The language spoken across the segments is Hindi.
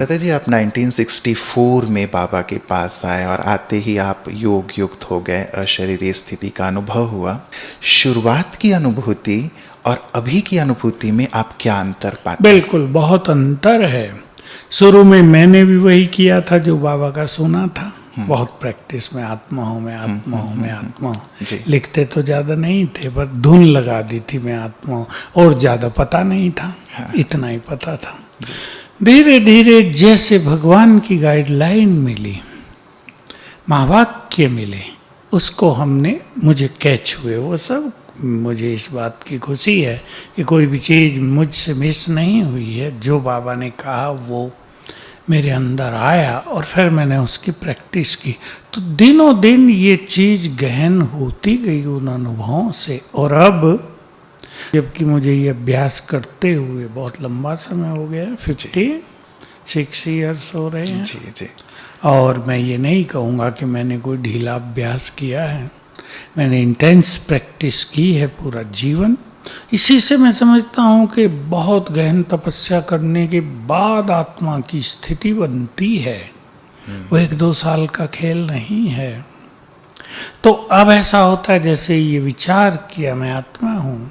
प्रता जी, आप 1964 में बाबा के पास आए और आते ही आप योग युक्त हो गए, अशरीरी स्थिति का अनुभव हुआ। शुरुआत की अनुभूति और अभी की अनुभूति में आप क्या अंतर पाते हैं? बिल्कुल बहुत अंतर है। शुरू में मैंने भी वही किया था जो बाबा का सुना था। बहुत प्रैक्टिस में आत्मा हूँ मैं, आत्मा हूँ मैं, आत्मा हूँ। जी। लिखते तो ज़्यादा नहीं थे, पर धुन लगा दी थी मैं आत्मा हूँ, और ज़्यादा पता नहीं था। हाँ। इतना ही पता था। धीरे धीरे जैसे भगवान की गाइडलाइन मिली, महावाक्य मिले, उसको मुझे कैच हुए वो सब। मुझे इस बात की खुशी है कि कोई भी चीज़ मुझसे मिस नहीं हुई है। जो बाबा ने कहा वो मेरे अंदर आया और फिर मैंने उसकी प्रैक्टिस की, तो दिनों दिन ये चीज़ गहन होती गई उन अनुभवों से। और अब जबकि मुझे ये अभ्यास करते हुए बहुत लंबा समय हो गया, 56 ईयर्स हो रहे हैं। जी जी। और मैं ये नहीं कहूँगा कि मैंने कोई ढीला अभ्यास किया है। मैंने इंटेंस प्रैक्टिस की है पूरा जीवन। इसी से मैं समझता हूँ कि बहुत गहन तपस्या करने के बाद आत्मा की स्थिति बनती है। वो 1-2 साल का खेल नहीं है। तो अब ऐसा होता है जैसे ये विचार किया मैं आत्मा हूँ,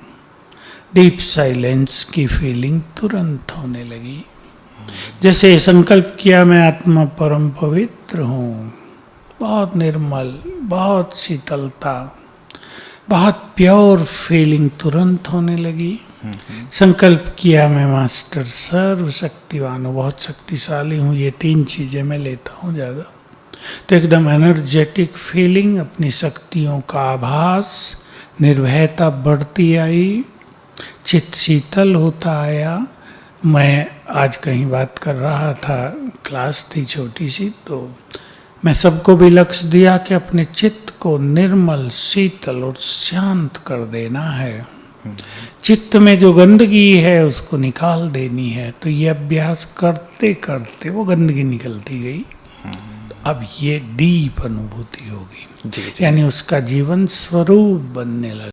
डीप साइलेंस की फीलिंग तुरंत होने लगी। जैसे संकल्प किया मैं आत्मा परम पवित्र हूँ, बहुत निर्मल, बहुत शीतलता, बहुत प्योर फीलिंग तुरंत होने लगी। संकल्प किया मैं मास्टर सर्वशक्तिवान हूँ, बहुत शक्तिशाली हूँ। ये 3 चीज़ें मैं लेता हूँ ज़्यादा, तो एकदम एनर्जेटिक फीलिंग, अपनी शक्तियों का आभास, निर्भयता बढ़ती आई, चित्त शीतल होता आया। मैं आज कहीं बात कर रहा था, क्लास थी छोटी सी, तो मैं सबको भी लक्ष्य दिया कि अपने चित्त को निर्मल, शीतल और शांत कर देना है। चित्त में जो गंदगी है उसको निकाल देनी है। तो ये अभ्यास करते करते वो गंदगी निकलती गई। तो अब ये डीप अनुभूति होगी, जी जी। यानी उसका जीवन स्वरूप बनने लगा।